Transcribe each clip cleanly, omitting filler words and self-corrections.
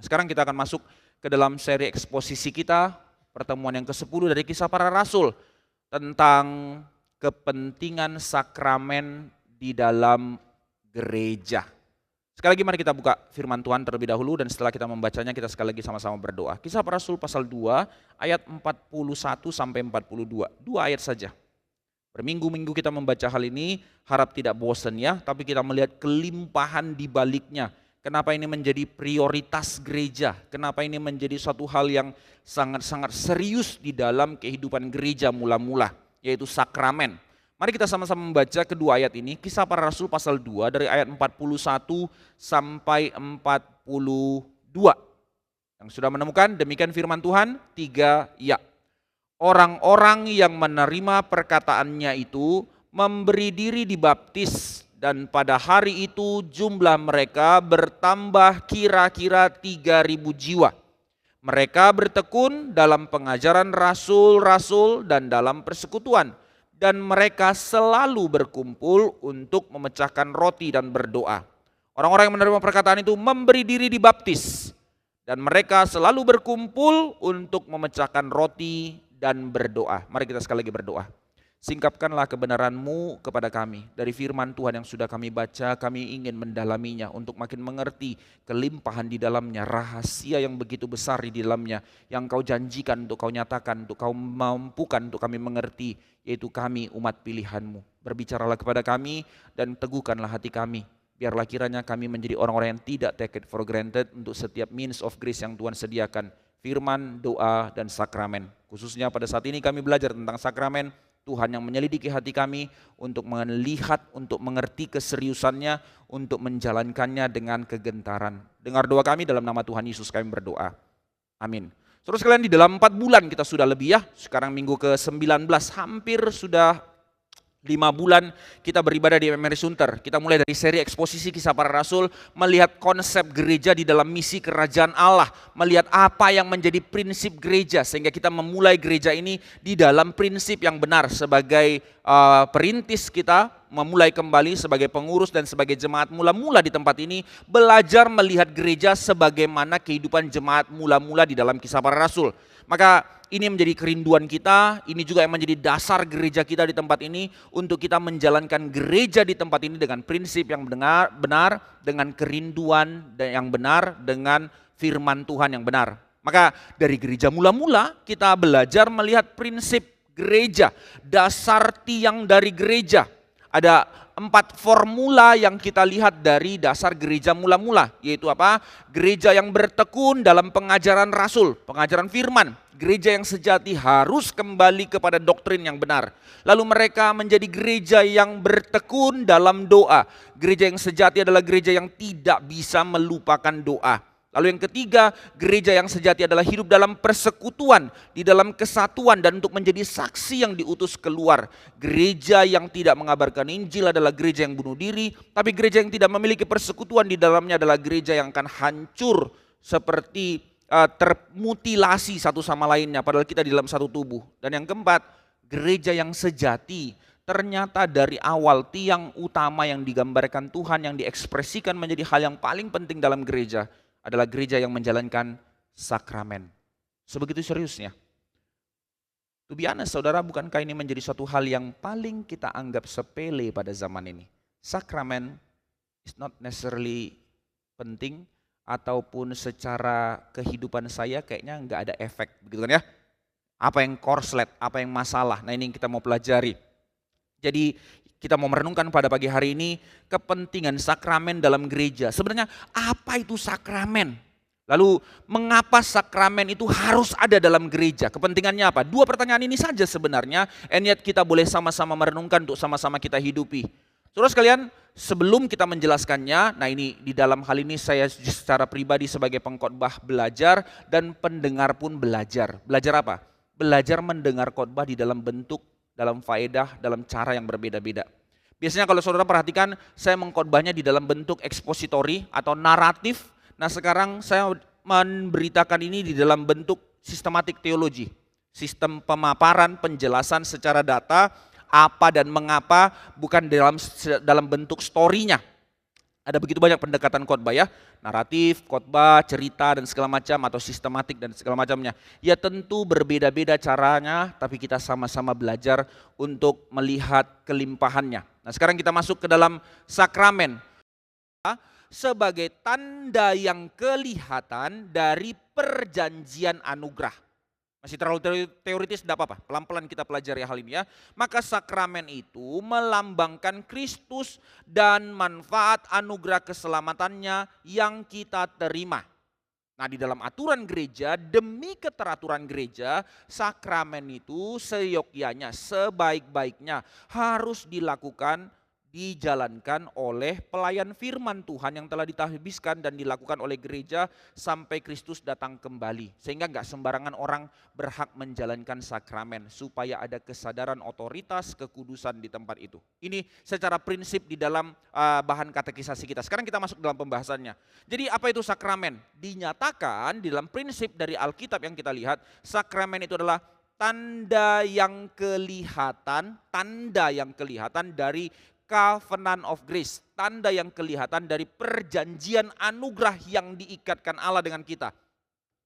Sekarang kita akan masuk ke dalam seri eksposisi kita, pertemuan yang ke-10 dari Kisah Para Rasul, tentang kepentingan sakramen di dalam gereja. Sekali lagi mari kita buka firman Tuhan terlebih dahulu, dan setelah kita membacanya kita sekali lagi sama-sama berdoa. Kisah Para Rasul pasal 2 ayat 41 sampai 42, 2 ayat saja. Berminggu-minggu kita membaca hal ini, harap tidak bosan ya, tapi kita melihat kelimpahan di baliknya. Kenapa ini menjadi prioritas gereja? Kenapa ini menjadi suatu hal yang sangat-sangat serius di dalam kehidupan gereja mula-mula, yaitu sakramen. Mari kita sama-sama membaca kedua ayat ini, Kisah Para Rasul pasal 2 dari ayat 41 sampai 42. Yang sudah menemukan, demikian firman Tuhan, 3 ya. Orang-orang yang menerima perkataannya itu memberi diri dibaptis, dan pada hari itu jumlah mereka bertambah kira-kira 3.000 jiwa. Mereka bertekun dalam pengajaran rasul-rasul dan dalam persekutuan, dan mereka selalu berkumpul untuk memecahkan roti dan berdoa. Orang-orang yang menerima perkataan itu memberi diri dibaptis, dan mereka selalu berkumpul untuk memecahkan roti dan berdoa. Mari kita sekali lagi berdoa. Singkapkanlah kebenaran-Mu kepada kami. Dari firman Tuhan yang sudah kami baca, kami ingin mendalaminya untuk makin mengerti kelimpahan di dalamnya, rahasia yang begitu besar di dalamnya, yang Kau janjikan untuk Kau nyatakan, untuk Kau mampukan untuk kami mengerti, yaitu kami umat pilihan-Mu. Berbicaralah kepada kami dan teguhkanlah hati kami. Biarlah kiranya kami menjadi orang-orang yang tidak take it for granted untuk setiap means of grace yang Tuhan sediakan. Firman, doa, dan sakramen. Khususnya pada saat ini kami belajar tentang sakramen, Tuhan yang menyelidiki hati kami untuk melihat, untuk mengerti keseriusannya, untuk menjalankannya dengan kegentaran. Dengar doa kami dalam nama Tuhan Yesus kami berdoa. Amin. Saudara sekalian, di dalam 4 bulan kita sudah lebih ya, sekarang minggu ke-19, hampir sudah 5 bulan kita beribadah di MMR Sunter. Kita mulai dari seri eksposisi Kisah Para Rasul, melihat konsep gereja di dalam misi kerajaan Allah, melihat apa yang menjadi prinsip gereja, sehingga kita memulai gereja ini di dalam prinsip yang benar sebagai perintis kita, memulai kembali sebagai pengurus dan sebagai jemaat mula-mula di tempat ini, belajar melihat gereja sebagaimana kehidupan jemaat mula-mula di dalam Kisah Para Rasul. Maka ini menjadi kerinduan kita, ini juga yang menjadi dasar gereja kita di tempat ini, untuk kita menjalankan gereja di tempat ini dengan prinsip yang benar, dengan kerinduan yang benar, dengan firman Tuhan yang benar. Maka dari gereja mula-mula kita belajar melihat prinsip gereja, dasar tiang dari gereja. Ada 4 formula yang kita lihat dari dasar gereja mula-mula, yaitu apa? Gereja yang bertekun dalam pengajaran rasul, pengajaran firman. Gereja yang sejati harus kembali kepada doktrin yang benar. Lalu mereka menjadi gereja yang bertekun dalam doa. Gereja yang sejati adalah gereja yang tidak bisa melupakan doa. Lalu yang ketiga, gereja yang sejati adalah hidup dalam persekutuan, di dalam kesatuan, dan untuk menjadi saksi yang diutus keluar. Gereja yang tidak mengabarkan Injil adalah gereja yang bunuh diri, tapi gereja yang tidak memiliki persekutuan di dalamnya adalah gereja yang akan hancur seperti termutilasi satu sama lainnya, padahal kita di dalam satu tubuh. Dan yang keempat, gereja yang sejati ternyata dari awal tiang utama yang digambarkan Tuhan, yang diekspresikan menjadi hal yang paling penting dalam gereja, adalah gereja yang menjalankan sakramen. Sebegitu seriusnya. To be honest, saudara, bukankah ini menjadi suatu hal yang paling kita anggap sepele pada zaman ini? Sakramen is not necessarily penting, ataupun secara kehidupan saya kayaknya nggak ada efek, begitu kan ya? Apa yang korslet, apa yang masalah, nah ini yang kita mau pelajari. Jadi kita mau merenungkan pada pagi hari ini kepentingan sakramen dalam gereja. Sebenarnya apa itu sakramen? Lalu mengapa sakramen itu harus ada dalam gereja? Kepentingannya apa? 2 pertanyaan ini saja sebenarnya, and yet kita boleh sama-sama merenungkan untuk sama-sama kita hidupi. Saudara sekalian, sebelum kita menjelaskannya, nah ini di dalam hal ini saya secara pribadi sebagai pengkhotbah belajar, dan pendengar pun belajar. Belajar apa? Belajar mendengar khotbah di dalam bentuk, dalam faedah, dalam cara yang berbeda-beda. Biasanya kalau saudara perhatikan, saya mengkhotbahnya di dalam bentuk ekspositori atau naratif. Nah sekarang saya memberitakan ini di dalam bentuk sistematik teologi. Sistem pemaparan, penjelasan secara data, apa dan mengapa, bukan dalam bentuk story-nya. Ada begitu banyak pendekatan khotbah ya, naratif, khotbah, cerita dan segala macam atau sistematik dan segala macamnya. Ya tentu berbeda-beda caranya, tapi kita sama-sama belajar untuk melihat kelimpahannya. Nah sekarang kita masuk ke dalam sakramen sebagai tanda yang kelihatan dari perjanjian anugerah. Masih terlalu teoritis, tidak apa-apa. Pelan-pelan kita pelajari hal ini ya. Maka sakramen itu melambangkan Kristus dan manfaat anugerah keselamatannya yang kita terima. Nah di dalam aturan gereja, demi keteraturan gereja, sakramen itu seyogyanya, sebaik-baiknya harus dilakukan, dijalankan oleh pelayan firman Tuhan yang telah ditahbiskan dan dilakukan oleh gereja sampai Kristus datang kembali. Sehingga nggak sembarangan orang berhak menjalankan sakramen supaya ada kesadaran otoritas kekudusan di tempat itu. Ini secara prinsip di dalam bahan katekisasi kita. Sekarang kita masuk dalam pembahasannya. Jadi apa itu sakramen? Dinyatakan di dalam prinsip dari Alkitab yang kita lihat, sakramen itu adalah tanda yang kelihatan dari covenant of grace, tanda yang kelihatan dari perjanjian anugerah yang diikatkan Allah dengan kita.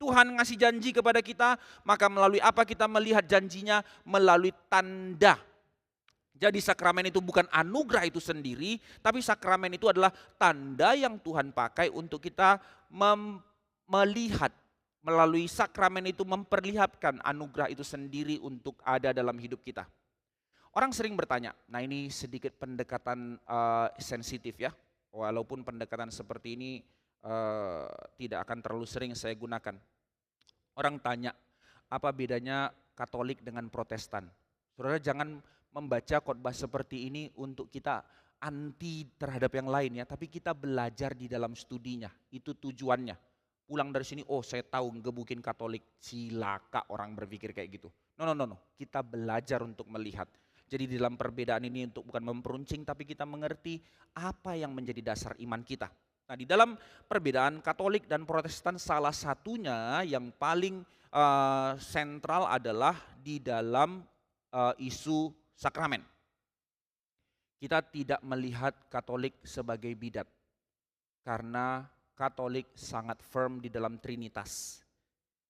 Tuhan ngasih janji kepada kita, maka melalui apa kita melihat janjinya? Melalui tanda. Jadi sakramen itu bukan anugerah itu sendiri, tapi sakramen itu adalah tanda yang Tuhan pakai untuk kita melihat. Melalui sakramen itu memperlihatkan anugerah itu sendiri untuk ada dalam hidup kita. Orang sering bertanya, nah ini sedikit pendekatan sensitif ya, walaupun pendekatan seperti ini tidak akan terlalu sering saya gunakan. Orang tanya, apa bedanya Katolik dengan Protestan? Saudara jangan membaca khotbah seperti ini untuk kita anti terhadap yang lain ya, tapi kita belajar di dalam studinya, itu tujuannya. Pulang dari sini, oh saya tahu ngebukin Katolik, cilaka orang berpikir kayak gitu. No, kita belajar untuk melihat. Jadi di dalam perbedaan ini untuk bukan memperuncing, tapi kita mengerti apa yang menjadi dasar iman kita. Nah di dalam perbedaan Katolik dan Protestan salah satunya yang paling sentral adalah di dalam isu sakramen. Kita tidak melihat Katolik sebagai bidat karena Katolik sangat firm di dalam Trinitas.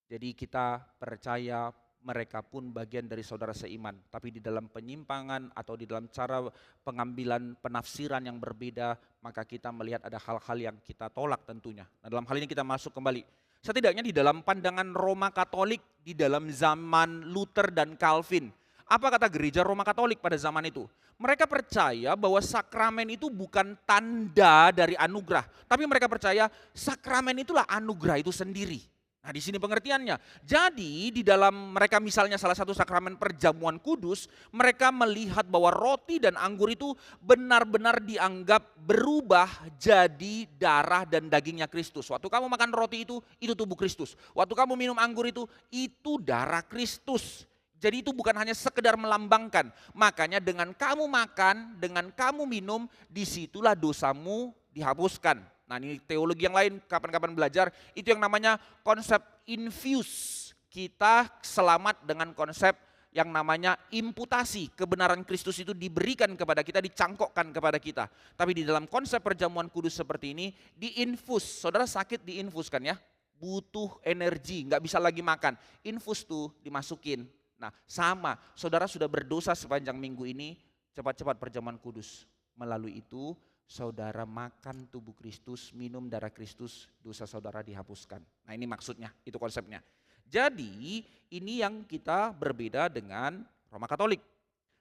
Jadi kita percaya mereka pun bagian dari saudara seiman, tapi di dalam penyimpangan atau di dalam cara pengambilan penafsiran yang berbeda, maka kita melihat ada hal-hal yang kita tolak tentunya. Nah dalam hal ini kita masuk kembali. Setidaknya di dalam pandangan Roma Katolik di dalam zaman Luther dan Calvin, apa kata gereja Roma Katolik pada zaman itu? Mereka percaya bahwa sakramen itu bukan tanda dari anugerah, tapi mereka percaya sakramen itulah anugerah itu sendiri. Nah di sini pengertiannya. Jadi di dalam mereka misalnya salah satu sakramen perjamuan kudus, mereka melihat bahwa roti dan anggur itu benar-benar dianggap berubah jadi darah dan dagingnya Kristus. Waktu kamu makan roti itu tubuh Kristus. Waktu kamu minum anggur itu darah Kristus. Jadi itu bukan hanya sekedar melambangkan. Makanya dengan kamu makan, dengan kamu minum, disitulah dosamu dihapuskan. Nah ini teologi yang lain kapan-kapan belajar, itu yang namanya konsep infuse. Kita selamat dengan konsep yang namanya imputasi. Kebenaran Kristus itu diberikan kepada kita, dicangkokkan kepada kita. Tapi di dalam konsep perjamuan kudus seperti ini, diinfus. Saudara sakit diinfuskan ya, butuh energi, nggak bisa lagi makan. Infus tuh dimasukin. Nah sama, saudara sudah berdosa sepanjang minggu ini, cepat-cepat perjamuan kudus. Melalui itu, saudara makan tubuh Kristus, minum darah Kristus, dosa saudara dihapuskan. Nah ini maksudnya, itu konsepnya. Jadi ini yang kita berbeda dengan Roma Katolik.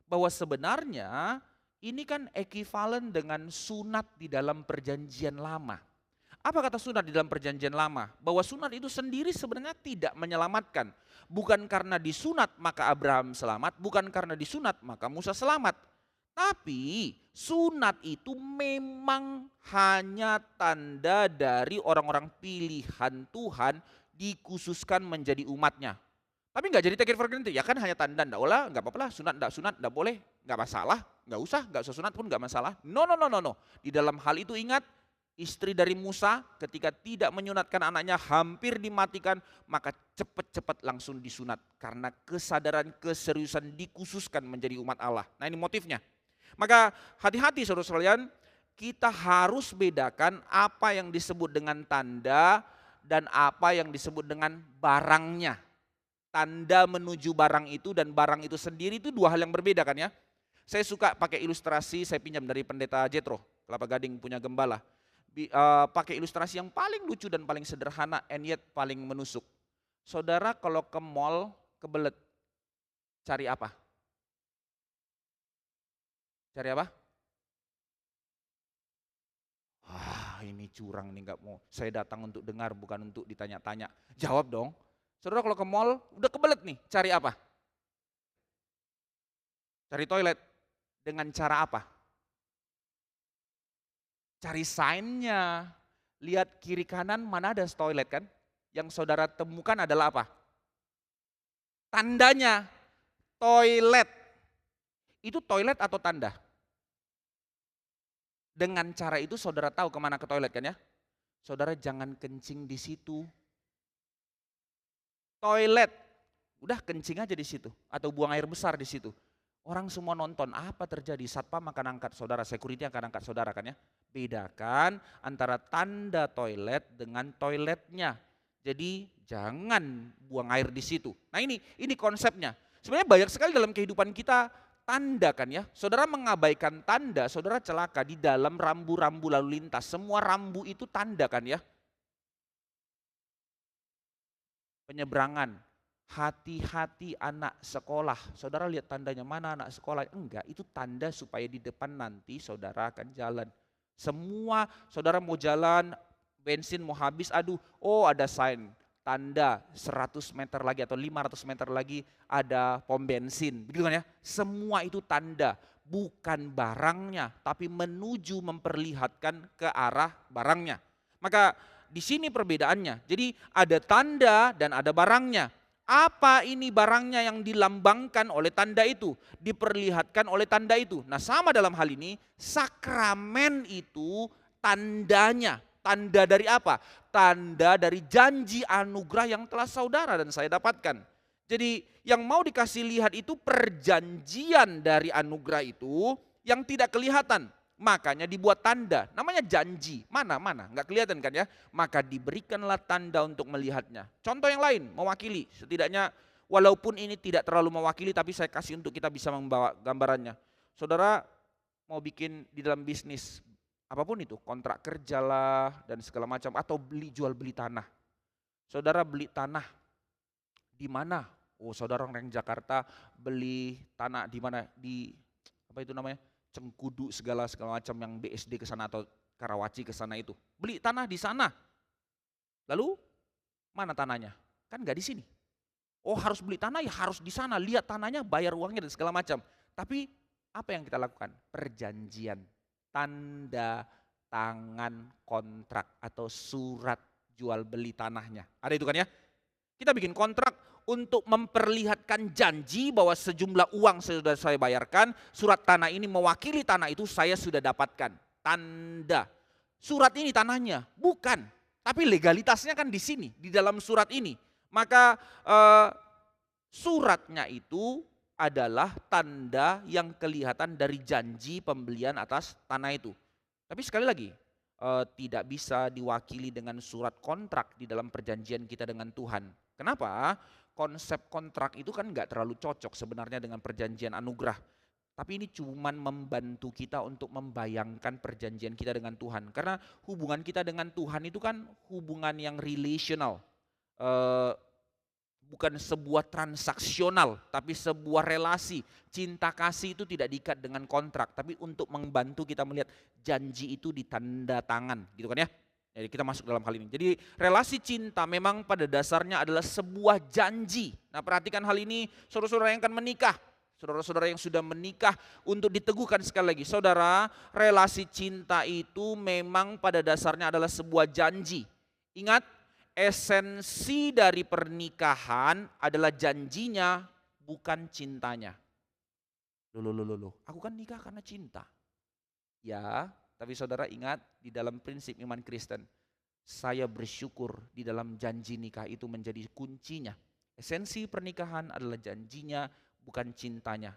Bahwa sebenarnya ini kan ekivalen dengan sunat di dalam perjanjian lama. Apa kata sunat di dalam perjanjian lama? Bahwa sunat itu sendiri sebenarnya tidak menyelamatkan. Bukan karena disunat maka Abraham selamat, bukan karena disunat maka Musa selamat. Tapi sunat itu memang hanya tanda dari orang-orang pilihan Tuhan dikhususkan menjadi umatnya. Tapi nggak jadi take it for granted, ya kan hanya tanda, nggak apa-apa lah, sunat, nggak boleh, nggak masalah, nggak usah sunat pun nggak masalah. No. Di dalam hal itu ingat, istri dari Musa ketika tidak menyunatkan anaknya hampir dimatikan, maka cepat-cepat langsung disunat. Karena kesadaran keseriusan dikhususkan menjadi umat Allah. Nah ini motifnya. Maka hati-hati saudara sekalian, kita harus bedakan apa yang disebut dengan tanda dan apa yang disebut dengan barangnya. Tanda menuju barang itu dan barang itu sendiri itu dua hal yang berbeda kan ya. Saya suka pakai ilustrasi, saya pinjam dari pendeta Jethro, Kelapa Gading punya gembala. Pakai ilustrasi yang paling lucu dan paling sederhana and yet paling menusuk. Saudara kalau ke mall kebelet, cari apa? Cari apa? Ini curang nih, nggak mau. Saya datang untuk dengar bukan untuk ditanya-tanya. Jawab dong. Saudara kalau ke mall udah kebelet nih, cari apa? Cari toilet. Dengan cara apa? Cari sign-nya. Lihat kiri kanan mana ada toilet kan? Yang saudara temukan adalah apa? Tandanya. Toilet. Itu toilet atau tanda? Dengan cara itu saudara tahu kemana ke toilet kan ya? Saudara jangan kencing di situ. Toilet, udah kencing aja di situ atau buang air besar di situ. Orang semua nonton, apa terjadi? Satpam akan angkat saudara, security akan angkat saudara kan ya. Bedakan antara tanda toilet dengan toiletnya. Jadi jangan buang air di situ. Nah ini konsepnya. Sebenarnya banyak sekali dalam kehidupan kita tanda kan ya. Saudara mengabaikan tanda, saudara celaka di dalam rambu-rambu lalu lintas. Semua rambu itu tanda kan ya. Penyeberangan, hati-hati anak sekolah. Saudara lihat tandanya, mana anak sekolah? Enggak, itu tanda supaya di depan nanti saudara akan jalan. Semua saudara mau jalan, bensin mau habis, aduh, oh ada sign, tanda 100 meter lagi atau 500 meter lagi ada pom bensin. Begitu kan ya? Semua itu tanda, bukan barangnya, tapi menuju memperlihatkan ke arah barangnya. Maka di sini perbedaannya. Jadi ada tanda dan ada barangnya. Apa ini barangnya yang dilambangkan oleh tanda itu, diperlihatkan oleh tanda itu. Nah, sama dalam hal ini, sakramen itu tandanya. Tanda dari apa? Tanda dari janji anugerah yang telah saudara dan saya dapatkan. Jadi yang mau dikasih lihat itu perjanjian dari anugerah itu yang tidak kelihatan. Makanya dibuat tanda, namanya janji. Mana, nggak kelihatan kan ya. Maka diberikanlah tanda untuk melihatnya. Contoh yang lain, mewakili. Setidaknya walaupun ini tidak terlalu mewakili, tapi saya kasih untuk kita bisa membawa gambarannya. Saudara mau bikin di dalam bisnis, apapun itu, kontrak kerja lah dan segala macam, atau jual beli tanah. Saudara beli tanah di mana? Oh, saudara orang Jakarta beli tanah di mana? Di apa itu namanya? Cengkudu segala macam yang BSD ke sana atau Karawaci ke sana itu. Beli tanah di sana. Lalu mana tanahnya? Kan nggak di sini. Oh, harus beli tanah ya harus di sana, lihat tanahnya, bayar uangnya dan segala macam. Tapi apa yang kita lakukan? Perjanjian, tanda tangan kontrak atau surat jual beli tanahnya. Ada itu kan ya? Kita bikin kontrak untuk memperlihatkan janji bahwa sejumlah uang sudah saya bayarkan, surat tanah ini mewakili tanah itu saya sudah dapatkan. Tanda. Surat ini tanahnya, bukan. Tapi legalitasnya kan di sini, di dalam surat ini. Maka suratnya itu adalah tanda yang kelihatan dari janji pembelian atas tanah itu. Tapi sekali lagi, tidak bisa diwakili dengan surat kontrak di dalam perjanjian kita dengan Tuhan. Kenapa? Konsep kontrak itu kan nggak terlalu cocok sebenarnya dengan perjanjian anugerah. Tapi ini cuman membantu kita untuk membayangkan perjanjian kita dengan Tuhan. Karena hubungan kita dengan Tuhan itu kan hubungan yang relational. Bukan sebuah transaksional, tapi sebuah relasi. Cinta kasih itu tidak diikat dengan kontrak, tapi untuk membantu kita melihat janji itu ditanda tangan, gitu kan ya. Jadi kita masuk dalam hal ini. Jadi relasi cinta memang pada dasarnya adalah sebuah janji. Nah, perhatikan hal ini, saudara-saudara yang akan menikah, saudara-saudara yang sudah menikah, untuk diteguhkan sekali lagi. Saudara, relasi cinta itu memang pada dasarnya adalah sebuah janji. Ingat, esensi dari pernikahan adalah janjinya, bukan cintanya. Loh, aku kan nikah karena cinta. Ya, tapi saudara ingat, di dalam prinsip iman Kristen, saya bersyukur di dalam janji nikah itu menjadi kuncinya. Esensi pernikahan adalah janjinya, bukan cintanya.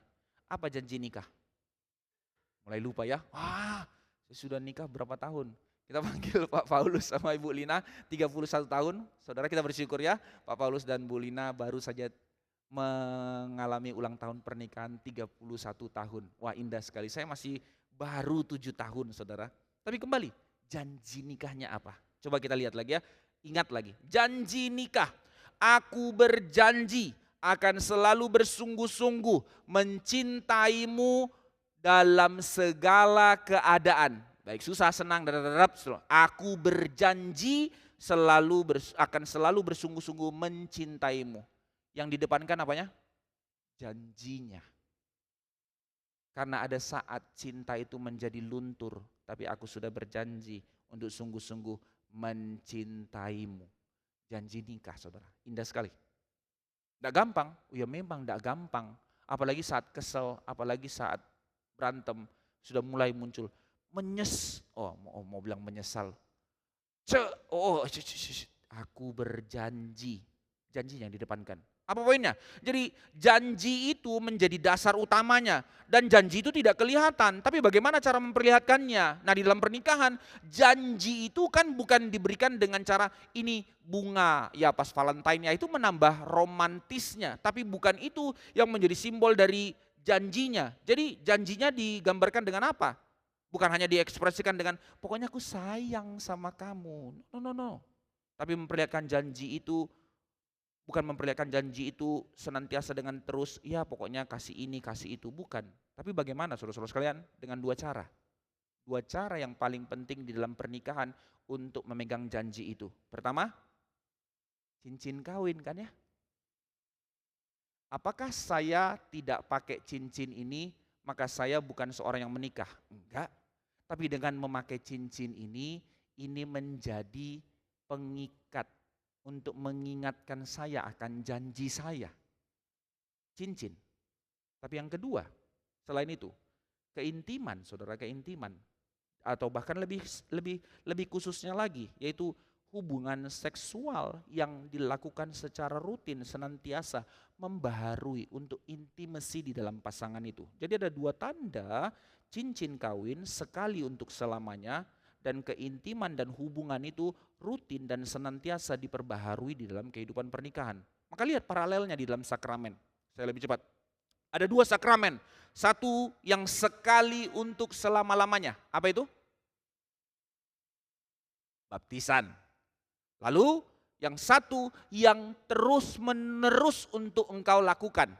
Apa janji nikah? Mulai lupa ya? Saya sudah nikah berapa tahun? Kita panggil Pak Paulus sama Ibu Lina, 31 tahun. Saudara, kita bersyukur ya, Pak Paulus dan Bu Lina baru saja mengalami ulang tahun pernikahan 31 tahun. Wah, indah sekali. Saya masih baru 7 tahun, saudara. Tapi kembali, janji nikahnya apa? Coba kita lihat lagi ya. Ingat lagi, janji nikah. Aku berjanji akan selalu bersungguh-sungguh mencintaimu dalam segala keadaan. Baik susah, senang, aku berjanji akan selalu bersungguh-sungguh mencintaimu. Yang didepankan apanya? Janjinya. Karena ada saat cinta itu menjadi luntur, tapi aku sudah berjanji untuk sungguh-sungguh mencintaimu. Janji nikah, saudara. Indah sekali. Tidak gampang, ya memang tidak gampang. Apalagi saat kesel, apalagi saat berantem, sudah mulai muncul mau bilang menyesal. Aku berjanji. Janjinya yang didepankan. Apa poinnya? Jadi janji itu menjadi dasar utamanya. Dan janji itu tidak kelihatan. Tapi bagaimana cara memperlihatkannya? Nah, di dalam pernikahan, janji itu kan bukan diberikan dengan cara ini bunga. Ya pas Valentine-nya itu menambah romantisnya. Tapi bukan itu yang menjadi simbol dari janjinya. Jadi janjinya digambarkan dengan apa? Bukan hanya diekspresikan dengan pokoknya aku sayang sama kamu. No. Tapi memperlihatkan janji itu, bukan memperlihatkan janji itu senantiasa dengan terus, ya pokoknya kasih ini, kasih itu. Bukan. Tapi bagaimana saudara-saudara sekalian? Dengan dua cara. Dua cara yang paling penting di dalam pernikahan untuk memegang janji itu. Pertama, cincin kawin kan ya. Apakah saya tidak pakai cincin ini, maka saya bukan seorang yang menikah? Enggak. Tapi dengan memakai cincin ini menjadi pengikat untuk mengingatkan saya akan janji saya. Cincin. Tapi yang kedua, selain itu, keintiman, saudara, keintiman. Atau bahkan lebih khususnya lagi, yaitu hubungan seksual yang dilakukan secara rutin senantiasa membaharui untuk intimasi di dalam pasangan itu. Jadi ada dua tanda cincin kawin, sekali untuk selamanya, dan keintiman dan hubungan itu rutin dan senantiasa diperbaharui di dalam kehidupan pernikahan. Maka lihat paralelnya di dalam sakramen. Saya lebih cepat. Ada dua sakramen. Satu yang sekali untuk selama-lamanya. Apa itu? Baptisan. Lalu yang satu yang terus-menerus untuk engkau lakukan.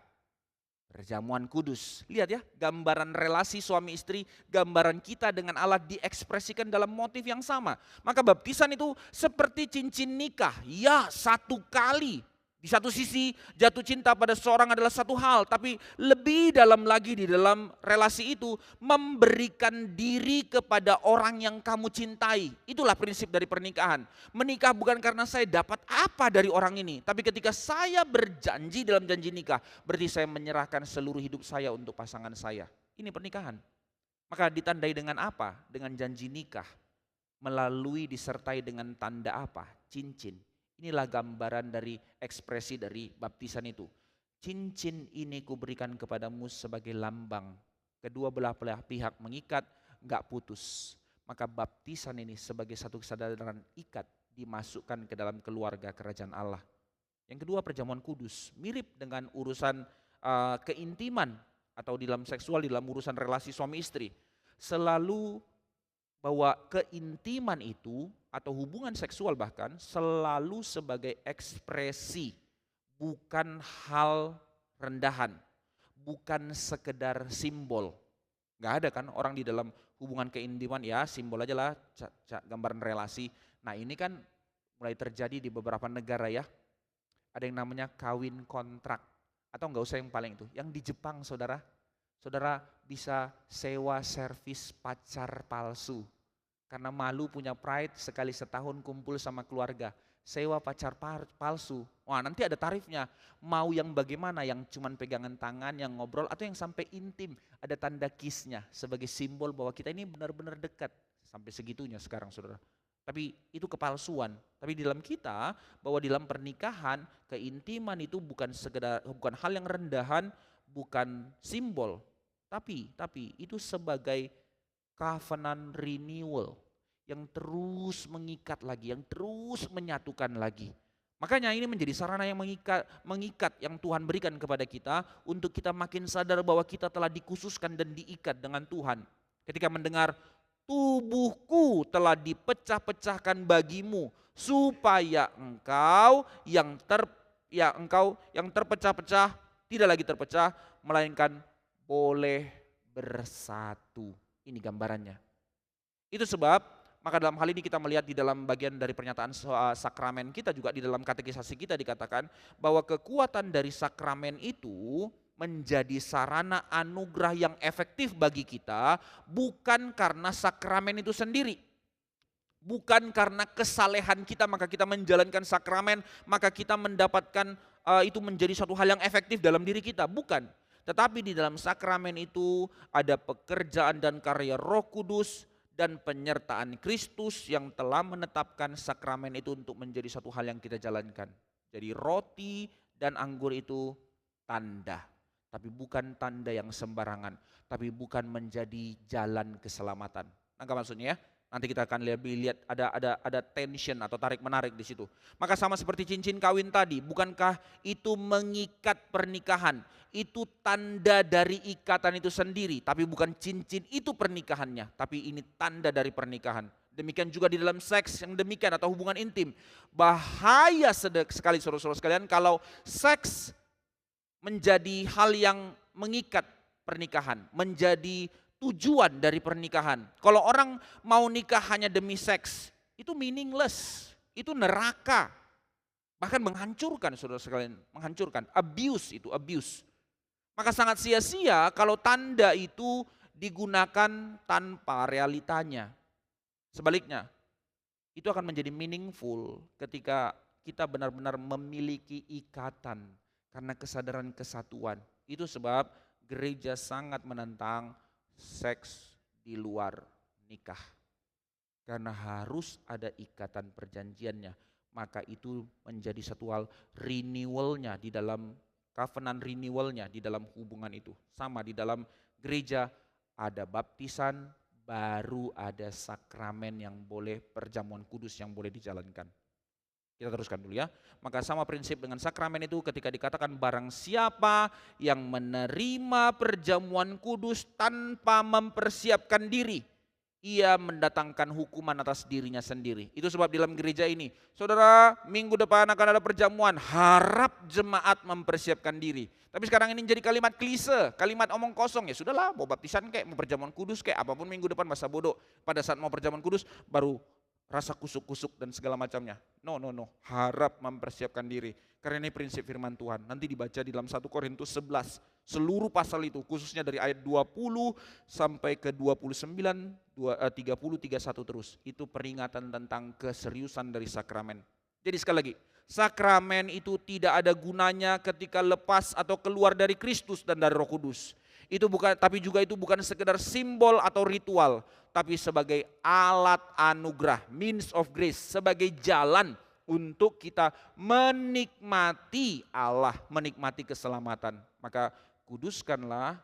Perjamuan kudus. Lihat ya, gambaran relasi suami istri, gambaran kita dengan Allah diekspresikan dalam motif yang sama. Maka baptisan itu seperti cincin nikah. Ya, satu kali. Di satu sisi jatuh cinta pada seseorang adalah satu hal, tapi lebih dalam lagi di dalam relasi itu memberikan diri kepada orang yang kamu cintai. Itulah prinsip dari pernikahan. Menikah bukan karena saya dapat apa dari orang ini, tapi ketika saya berjanji dalam janji nikah, berarti saya menyerahkan seluruh hidup saya untuk pasangan saya. Ini pernikahan. Maka ditandai dengan apa? Dengan janji nikah. Melalui disertai dengan tanda apa? Cincin. Inilah gambaran dari ekspresi dari baptisan itu. Cincin ini kuberikan kepadamu sebagai lambang. Kedua belah pihak mengikat, enggak putus. Maka baptisan ini sebagai satu kesadaran ikat dimasukkan ke dalam keluarga kerajaan Allah. Yang kedua perjamuan kudus, mirip dengan urusan keintiman atau di dalam seksual, di dalam urusan relasi suami istri. Selalu bahwa keintiman itu atau hubungan seksual bahkan selalu sebagai ekspresi, bukan hal rendahan, bukan sekedar simbol. Nggak ada kan orang di dalam hubungan keintiman, ya simbol aja lah, gambaran relasi. Nah ini kan mulai terjadi di beberapa negara ya, ada yang namanya kawin kontrak, atau nggak usah yang paling itu, yang di Jepang saudara bisa sewa servis pacar palsu. Karena malu punya pride, sekali setahun kumpul sama keluarga, sewa pacar palsu. Wah nanti ada tarifnya, mau yang bagaimana, yang cuman pegangan tangan, yang ngobrol, atau yang sampai intim, ada tanda kiss-nya sebagai simbol bahwa kita ini benar-benar dekat. Sampai segitunya sekarang saudara. Tapi itu kepalsuan. Tapi di dalam kita, bahwa di dalam pernikahan, keintiman itu bukan hal yang rendahan, bukan simbol. Tapi itu sebagai covenant renewal yang terus mengikat lagi, yang terus menyatukan lagi. Makanya ini menjadi sarana yang mengikat yang Tuhan berikan kepada kita untuk kita makin sadar bahwa kita telah dikhususkan dan diikat dengan Tuhan. Ketika mendengar tubuhku telah dipecah-pecahkan bagimu supaya engkau yang terpecah-pecah tidak lagi terpecah melainkan boleh bersatu. Ini gambarannya. Itu sebab maka dalam hal ini kita melihat di dalam bagian dari pernyataan sakramen kita juga di dalam katekisasi kita dikatakan bahwa kekuatan dari sakramen itu menjadi sarana anugerah yang efektif bagi kita bukan karena sakramen itu sendiri. Bukan karena kesalehan kita maka kita menjalankan sakramen, maka kita mendapatkan itu menjadi suatu hal yang efektif dalam diri kita. Bukan. Tetapi di dalam sakramen itu ada pekerjaan dan karya Roh Kudus dan penyertaan Kristus yang telah menetapkan sakramen itu untuk menjadi satu hal yang kita jalankan. Jadi roti dan anggur itu tanda, tapi bukan tanda yang sembarangan, tapi bukan menjadi jalan keselamatan. Nangkap maksudnya ya? Nanti kita akan lihat ada tension atau tarik menarik di situ. Maka sama seperti cincin kawin tadi, bukankah itu mengikat pernikahan? Itu tanda dari ikatan itu sendiri, tapi bukan cincin itu pernikahannya, tapi ini tanda dari pernikahan. Demikian juga di dalam seks yang demikian atau hubungan intim. Bahaya sekali saudara-saudara sekalian kalau seks menjadi hal yang mengikat pernikahan, menjadi tujuan dari pernikahan. Kalau orang mau nikah hanya demi seks, itu meaningless, itu neraka. Bahkan menghancurkan saudara sekalian, menghancurkan, abuse itu, abuse. Maka sangat sia-sia kalau tanda itu digunakan tanpa realitanya. Sebaliknya, itu akan menjadi meaningful ketika kita benar-benar memiliki ikatan karena kesadaran kesatuan. Itu sebab gereja sangat menentang seks di luar nikah. Karena harus ada ikatan perjanjiannya. Maka itu menjadi satu hal renewalnya di dalam covenant renewalnya di dalam hubungan itu. Sama di dalam gereja ada baptisan, baru ada sakramen yang boleh, perjamuan kudus yang boleh dijalankan. Kita teruskan dulu ya. Maka sama prinsip dengan sakramen itu ketika dikatakan barang siapa yang menerima perjamuan kudus tanpa mempersiapkan diri, ia mendatangkan hukuman atas dirinya sendiri. Itu sebab di dalam gereja ini, saudara, minggu depan akan ada perjamuan, harap jemaat mempersiapkan diri. Tapi sekarang ini jadi kalimat klise, kalimat omong kosong. Ya sudahlah, mau baptisan kayak, mau perjamuan kudus kayak, apapun minggu depan masa bodoh. Pada saat mau perjamuan kudus baru rasa kusuk-kusuk dan segala macamnya. No, harap mempersiapkan diri. Karena ini prinsip firman Tuhan. Nanti dibaca di dalam 1 Korintus 11. Seluruh pasal itu, khususnya dari ayat 20 sampai ke 29, 30, 31 terus. Itu peringatan tentang keseriusan dari sakramen. Jadi sekali lagi, sakramen itu tidak ada gunanya ketika lepas atau keluar dari Kristus dan dari Roh Kudus. Itu bukan, tapi juga itu bukan sekedar simbol atau ritual, tapi sebagai alat anugerah, means of grace, sebagai jalan untuk kita menikmati Allah, menikmati keselamatan. Maka kuduskanlah,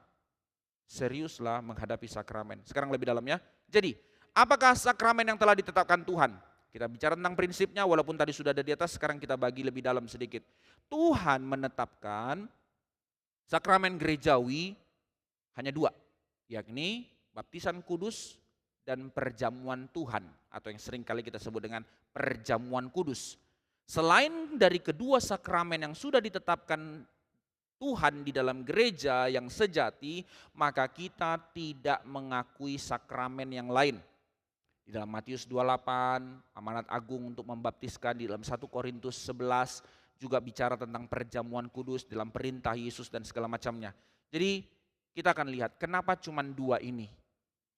seriuslah menghadapi sakramen. Sekarang lebih dalam ya. Jadi, apakah sakramen yang telah ditetapkan Tuhan? Kita bicara tentang prinsipnya, walaupun tadi sudah ada di atas, sekarang kita bagi lebih dalam sedikit. Tuhan menetapkan sakramen gerejawi hanya dua, yakni baptisan kudus dan perjamuan Tuhan, atau yang sering kali kita sebut dengan perjamuan kudus. Selain dari kedua sakramen yang sudah ditetapkan Tuhan di dalam gereja yang sejati, maka kita tidak mengakui sakramen yang lain. Di dalam Matius 28, amanat agung untuk membaptiskan, di dalam 1 Korintus 11 juga bicara tentang perjamuan kudus dalam perintah Yesus dan segala macamnya. Jadi kita akan lihat kenapa cuma dua ini.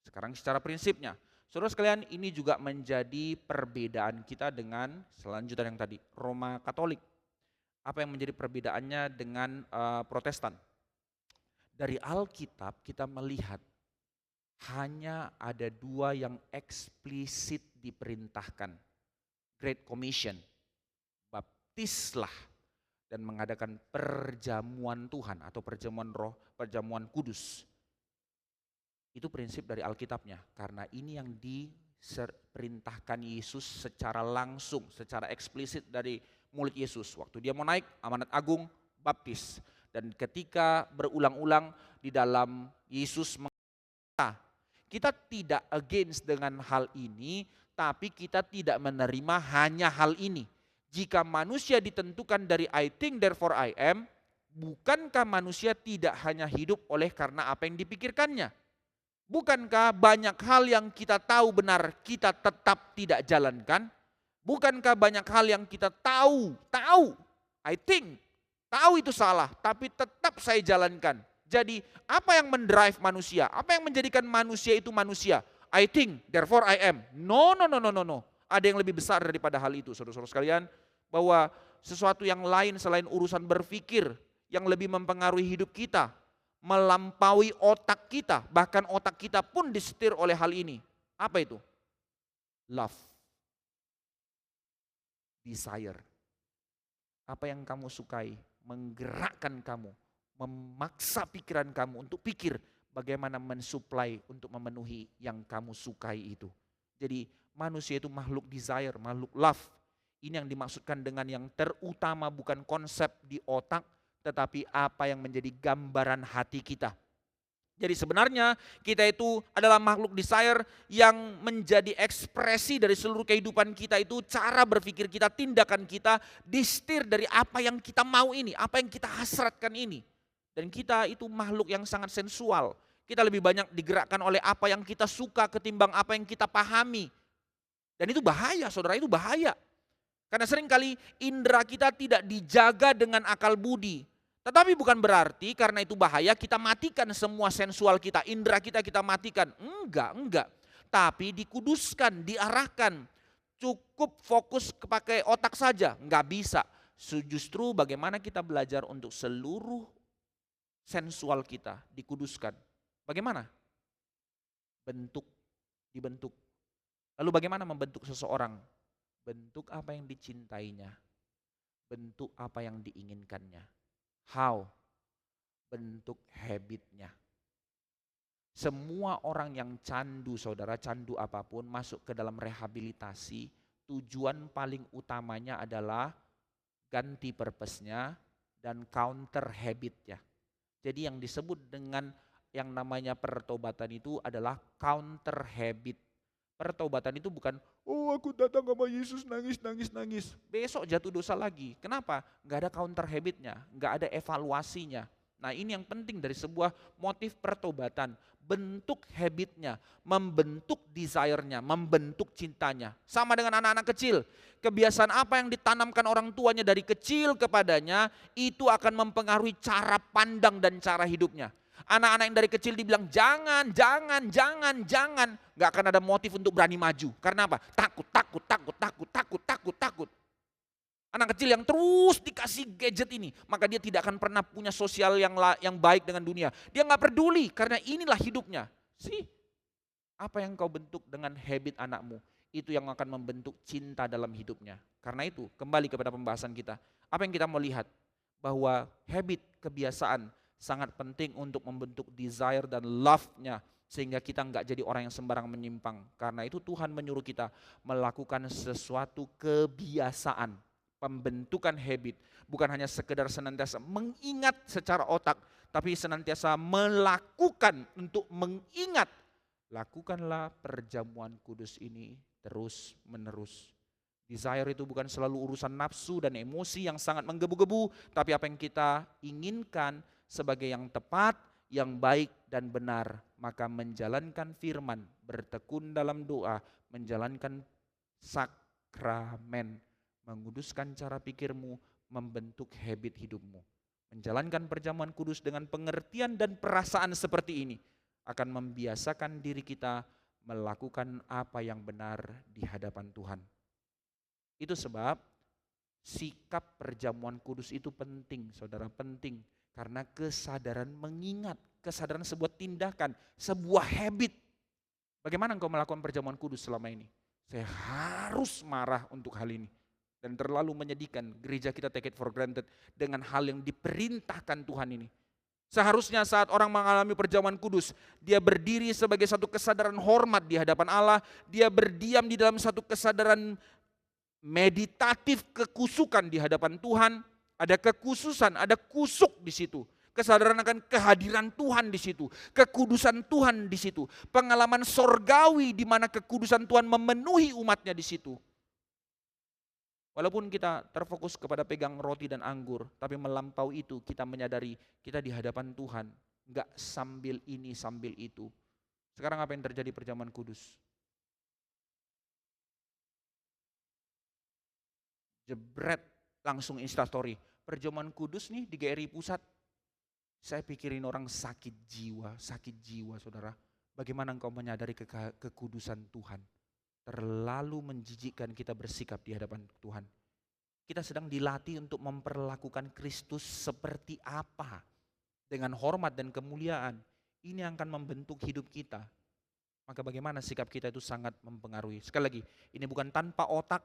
Sekarang secara prinsipnya, saudara sekalian, ini juga menjadi perbedaan kita dengan selanjutnya yang tadi, Roma Katolik. Apa yang menjadi perbedaannya dengan Protestan? Dari Alkitab kita melihat hanya ada dua yang eksplisit diperintahkan. Great Commission, baptislah dan mengadakan perjamuan Tuhan atau perjamuan roh, perjamuan kudus. Itu prinsip dari Alkitabnya, karena ini yang diperintahkan Yesus secara langsung, secara eksplisit dari mulut Yesus. Waktu dia mau naik, amanat agung, baptis. Dan ketika berulang-ulang di dalam Yesus mengatakan, kita tidak against dengan hal ini, tapi kita tidak menerima hanya hal ini. Jika manusia ditentukan dari I think therefore I am, bukankah manusia tidak hanya hidup oleh karena apa yang dipikirkannya? Bukankah banyak hal yang kita tahu benar kita tetap tidak jalankan? Bukankah banyak hal yang kita tahu, I think, tahu itu salah, tapi tetap saya jalankan. Jadi apa yang mendrive manusia? Apa yang menjadikan manusia itu manusia? I think, therefore I am. No. Ada yang lebih besar daripada hal itu, saudara-saudara sekalian. Bahwa sesuatu yang lain selain urusan berpikir yang lebih mempengaruhi hidup kita, melampaui otak kita, bahkan otak kita pun disetir oleh hal ini. Apa itu? Love, desire. Apa yang kamu sukai menggerakkan kamu, memaksa pikiran kamu untuk pikir bagaimana mensuplai untuk memenuhi yang kamu sukai itu. Jadi manusia itu makhluk desire, makhluk love. Ini yang dimaksudkan dengan yang terutama, bukan konsep di otak, tetapi apa yang menjadi gambaran hati kita. Jadi sebenarnya kita itu adalah makhluk desire yang menjadi ekspresi dari seluruh kehidupan kita itu, cara berpikir kita, tindakan kita disetir dari apa yang kita mau ini, apa yang kita hasratkan ini. Dan kita itu makhluk yang sangat sensual. Kita lebih banyak digerakkan oleh apa yang kita suka ketimbang apa yang kita pahami. Dan itu bahaya, saudara, itu bahaya. Karena seringkali indera kita tidak dijaga dengan akal budi. Tetapi bukan berarti karena itu bahaya kita matikan semua sensual kita, indera kita matikan. Enggak. Tapi dikuduskan, diarahkan. Cukup fokus pakai otak saja, enggak bisa. Justru bagaimana kita belajar untuk seluruh sensual kita dikuduskan. Bagaimana? Dibentuk. Lalu bagaimana membentuk seseorang? Bentuk apa yang dicintainya, bentuk apa yang diinginkannya. How? Bentuk habitnya. Semua orang yang candu, saudara, candu apapun, masuk ke dalam rehabilitasi, tujuan paling utamanya adalah ganti purpose-nya dan counter habit-nya. Jadi yang disebut dengan yang namanya pertobatan itu adalah counter habit. Pertobatan itu bukan, oh aku datang sama Yesus nangis. Besok jatuh dosa lagi. Kenapa? Gak ada counter habitnya, gak ada evaluasinya. Nah ini yang penting dari sebuah motif pertobatan. Bentuk habitnya, membentuk desire-nya, membentuk cintanya. Sama dengan anak-anak kecil. Kebiasaan apa yang ditanamkan orang tuanya dari kecil kepadanya, itu akan mempengaruhi cara pandang dan cara hidupnya. Anak-anak yang dari kecil dibilang jangan. Gak akan ada motif untuk berani maju. Karena apa? Takut. Anak kecil yang terus dikasih gadget ini, maka dia tidak akan pernah punya sosial yang baik dengan dunia. Dia gak peduli karena inilah hidupnya. Apa yang kau bentuk dengan habit anakmu, itu yang akan membentuk cinta dalam hidupnya. Karena itu kembali kepada pembahasan kita. Apa yang kita mau lihat? Bahwa habit, kebiasaan sangat penting untuk membentuk desire dan love-nya, sehingga kita enggak jadi orang yang sembarang menyimpang. Karena itu Tuhan menyuruh kita melakukan sesuatu kebiasaan, pembentukan habit. Bukan hanya sekedar senantiasa mengingat secara otak, tapi senantiasa melakukan untuk mengingat. Lakukanlah perjamuan kudus ini terus menerus. Desire itu bukan selalu urusan nafsu dan emosi yang sangat menggebu-gebu, tapi apa yang kita inginkan sebagai yang tepat, yang baik dan benar. Maka menjalankan firman, bertekun dalam doa, menjalankan sakramen, menguduskan cara pikirmu, membentuk habit hidupmu. Menjalankan perjamuan kudus dengan pengertian dan perasaan seperti ini akan membiasakan diri kita melakukan apa yang benar di hadapan Tuhan. Itu sebab sikap perjamuan kudus itu penting, saudara, penting. Karena kesadaran mengingat, kesadaran sebuah tindakan, sebuah habit. Bagaimana engkau melakukan perjamuan kudus selama ini? Saya harus marah untuk hal ini. Dan terlalu menyedihkan, gereja kita take it for granted dengan hal yang diperintahkan Tuhan ini. Seharusnya saat orang mengalami perjamuan kudus, dia berdiri sebagai satu kesadaran hormat di hadapan Allah, dia berdiam di dalam satu kesadaran meditatif kekusukan di hadapan Tuhan, ada kekhususan, ada kusuk di situ. Kesadaran akan kehadiran Tuhan di situ, kekudusan Tuhan di situ, pengalaman sorgawi di mana kekudusan Tuhan memenuhi umatnya di situ. Walaupun kita terfokus kepada pegang roti dan anggur, tapi melampaui itu kita menyadari kita di hadapan Tuhan, enggak sambil ini sambil itu. Sekarang apa yang terjadi perjamuan kudus? Jebret, langsung instastory. Perjamuan kudus nih di GRI Pusat. Saya pikirin orang sakit jiwa saudara. Bagaimana engkau menyadari kekudusan Tuhan? Terlalu menjijikkan kita bersikap di hadapan Tuhan. Kita sedang dilatih untuk memperlakukan Kristus seperti apa? Dengan hormat dan kemuliaan. Ini yang akan membentuk hidup kita. Maka bagaimana sikap kita itu sangat mempengaruhi. Sekali lagi, ini bukan tanpa otak,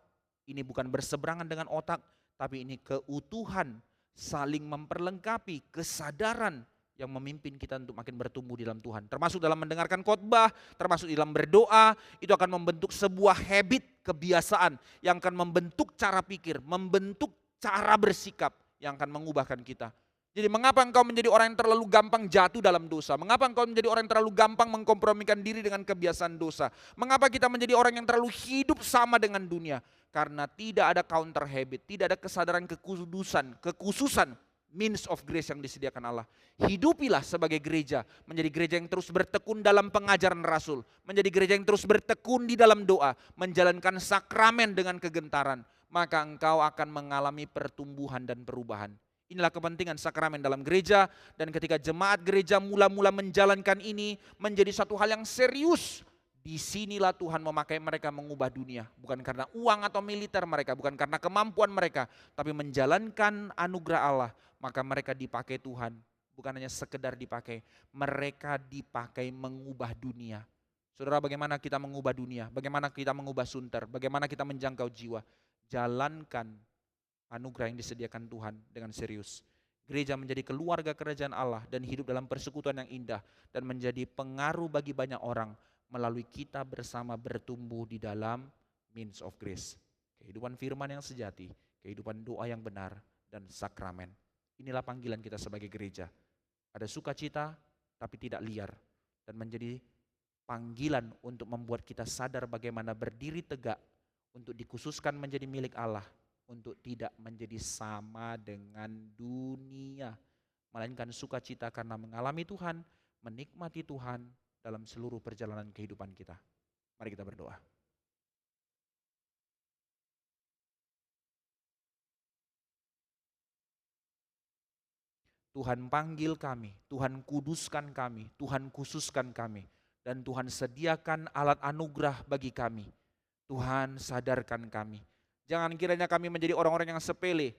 ini bukan berseberangan dengan otak, tapi ini keutuhan, saling memperlengkapi, kesadaran yang memimpin kita untuk makin bertumbuh di dalam Tuhan. Termasuk dalam mendengarkan khotbah, termasuk dalam berdoa, itu akan membentuk sebuah habit, kebiasaan yang akan membentuk cara pikir, membentuk cara bersikap yang akan mengubahkan kita. Jadi mengapa engkau menjadi orang yang terlalu gampang jatuh dalam dosa? Mengapa engkau menjadi orang yang terlalu gampang mengkompromikan diri dengan kebiasaan dosa? Mengapa kita menjadi orang yang terlalu hidup sama dengan dunia? Karena tidak ada counter habit, tidak ada kesadaran kekhususan, means of grace yang disediakan Allah. Hidupilah sebagai gereja, menjadi gereja yang terus bertekun dalam pengajaran Rasul, menjadi gereja yang terus bertekun di dalam doa, menjalankan sakramen dengan kegentaran, maka engkau akan mengalami pertumbuhan dan perubahan. Inilah kepentingan sakramen dalam gereja, dan ketika jemaat gereja mula-mula menjalankan ini menjadi satu hal yang serius, disinilah Tuhan memakai mereka mengubah dunia. Bukan karena uang atau militer mereka, bukan karena kemampuan mereka, tapi menjalankan anugerah Allah, maka mereka dipakai Tuhan. Bukan hanya sekedar dipakai, mereka dipakai mengubah dunia. Saudara, bagaimana kita mengubah dunia? Bagaimana kita mengubah Sunter? Bagaimana kita menjangkau jiwa? Jalankan anugerah yang disediakan Tuhan dengan serius. Gereja menjadi keluarga kerajaan Allah dan hidup dalam persekutuan yang indah dan menjadi pengaruh bagi banyak orang melalui kita bersama bertumbuh di dalam means of grace. Kehidupan firman yang sejati, kehidupan doa yang benar, dan sakramen. Inilah panggilan kita sebagai gereja. Ada sukacita tapi tidak liar, dan menjadi panggilan untuk membuat kita sadar bagaimana berdiri tegak untuk dikhususkan menjadi milik Allah, untuk tidak menjadi sama dengan dunia, melainkan sukacita karena mengalami Tuhan, menikmati Tuhan dalam seluruh perjalanan kehidupan kita. Mari kita berdoa. Tuhan panggil kami, Tuhan kuduskan kami, Tuhan khususkan kami, dan Tuhan sediakan alat anugerah bagi kami. Tuhan sadarkan kami. Jangan kiranya kami menjadi orang-orang yang sepele.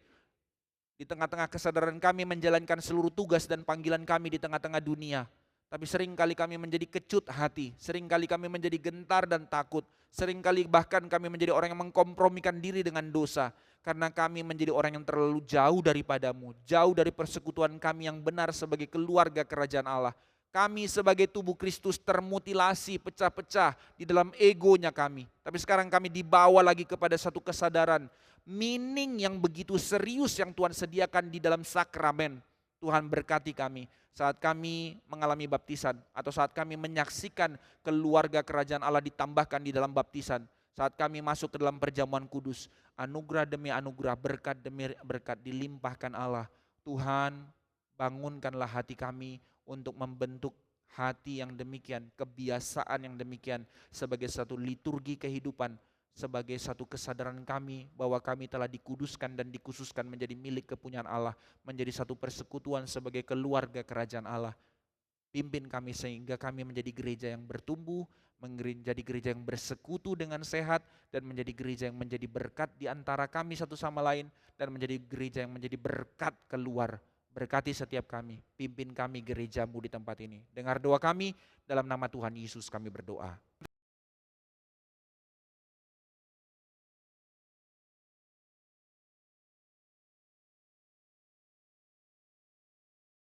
Di tengah-tengah kesadaran kami menjalankan seluruh tugas dan panggilan kami di tengah-tengah dunia. Tapi seringkali kami menjadi kecut hati, seringkali kami menjadi gentar dan takut, seringkali bahkan kami menjadi orang yang mengkompromikan diri dengan dosa. Karena kami menjadi orang yang terlalu jauh daripadamu, jauh dari persekutuan kami yang benar sebagai keluarga kerajaan Allah. Kami sebagai tubuh Kristus termutilasi, pecah-pecah di dalam egonya kami. Tapi sekarang kami dibawa lagi kepada satu kesadaran, meaning yang begitu serius yang Tuhan sediakan di dalam sakramen. Tuhan berkati kami saat kami mengalami baptisan, atau saat kami menyaksikan keluarga kerajaan Allah ditambahkan di dalam baptisan. Saat kami masuk ke dalam perjamuan kudus, anugerah demi anugerah, berkat demi berkat dilimpahkan Allah. Tuhan, bangunkanlah hati kami untuk membentuk hati yang demikian, kebiasaan yang demikian sebagai satu liturgi kehidupan, sebagai satu kesadaran kami bahwa kami telah dikuduskan dan dikhususkan menjadi milik kepunyaan Allah, menjadi satu persekutuan sebagai keluarga kerajaan Allah. Pimpin kami sehingga kami menjadi gereja yang bertumbuh, menjadi gereja yang bersekutu dengan sehat, dan menjadi gereja yang menjadi berkat di antara kami satu sama lain, dan menjadi gereja yang menjadi berkat keluar. Berkati setiap kami, pimpin kami gerejamu di tempat ini. Dengar doa kami, dalam nama Tuhan Yesus kami berdoa.